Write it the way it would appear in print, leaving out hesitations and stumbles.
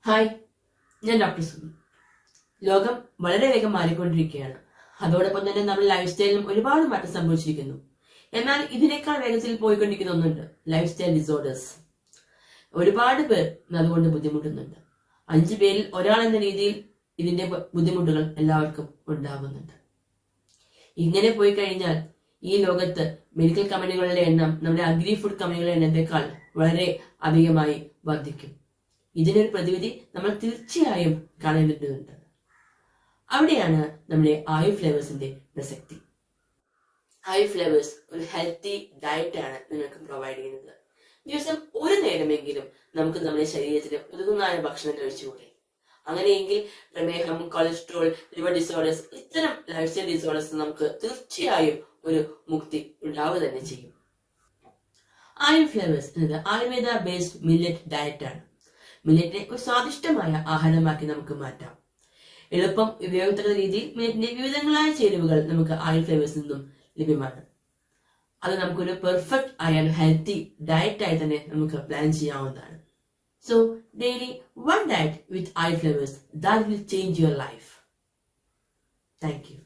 Hi, ഞാൻ doctor Suni. ലോകം വളരെ വേഗം മാറിക്കൊണ്ടിരിക്കുകയാണ്. അതോടൊപ്പം തന്നെ നമ്മുടെ ലൈഫ് സ്റ്റൈലിലും ഒരുപാട് മാറ്റം സംഭവിച്ചിരിക്കുന്നു. എന്നാൽ ഇതിനേക്കാൾ വേഗത്തിൽ പോയിക്കൊണ്ടിരിക്കുന്ന ഒന്നുണ്ട്, ലൈഫ് സ്റ്റൈൽ ഡിസോർഡേഴ്സ്. ഒരുപാട് പേർ അതുകൊണ്ട് ബുദ്ധിമുട്ടുന്നുണ്ട്. 5 പേരിൽ ഒരാൾ എന്ന രീതിയിൽ ഇതിന്റെ ബുദ്ധിമുട്ടുകൾ എല്ലാവർക്കും ഉണ്ടാകുന്നുണ്ട്. ഇങ്ങനെ പോയി കഴിഞ്ഞാൽ ഈ ലോകത്ത് മെഡിക്കൽ കമ്പനികളുടെ എണ്ണം നമ്മുടെ അഗ്രി ഫുഡ് കമ്പനികളുടെ എണ്ണത്തെക്കാൾ വളരെ അധികമായി വർദ്ധിക്കും. ഇതിനൊരു പ്രതിവിധി നമ്മൾ തീർച്ചയായും കാണേണ്ടതുണ്ട്. അവിടെയാണ് നമ്മുടെ ആയു ഫ്ലേവേഴ്സിന്റെ പ്രസക്തി. ആയു ഫ്ലേവേഴ്സ് ഒരു ഹെൽത്തി ഡയറ്റ് ആണ് നിങ്ങൾക്ക് പ്രൊവൈഡ് ചെയ്യുന്നത്. ദിവസം ഒരു നേരമെങ്കിലും നമുക്ക് നമ്മുടെ ശരീരത്തിന് ഒതുങ്ങുന്ന ഭക്ഷണം കഴിച്ചുകൂടെ? അങ്ങനെയെങ്കിൽ പ്രമേഹം, കൊളസ്ട്രോൾ, ലിവർ ഡിസോർഡേഴ്സ്, ഇത്തരം ലൈഫ് സ്റ്റൈൽ ഡിസോർഡേഴ്സ് നമുക്ക് തീർച്ചയായും ഒരു മുക്തി ഉണ്ടാവുക തന്നെ ചെയ്യും. ആയു ഫ്ലേവേഴ്സ് എന്നത് ആയുർവേദ ബേസ്ഡ് മില്ലറ്റ് ഡയറ്റ് ആണ്. മില്ലറ്റിനെ ഒരു സ്വാദിഷ്ടമായ ആഹാരമാക്കി നമുക്ക് മാറ്റാം. എളുപ്പം ഉപയോഗപ്പെടുന്ന രീതിയിൽ മില്ലറ്റിന്റെ വിവിധങ്ങളായ ചേരുവകൾ നമുക്ക് ആയു ഫ്ലേവേഴ്സിൽ നിന്നും ലഭ്യമാണ്. അത് നമുക്കൊരു പെർഫെക്റ്റ് ആയ ഹെൽത്തി ഡയറ്റ് ആയി തന്നെ നമുക്ക് പ്ലാൻ ചെയ്യാവുന്നതാണ്. So daily one diet with ആയു flavours that will change your life. Thank you.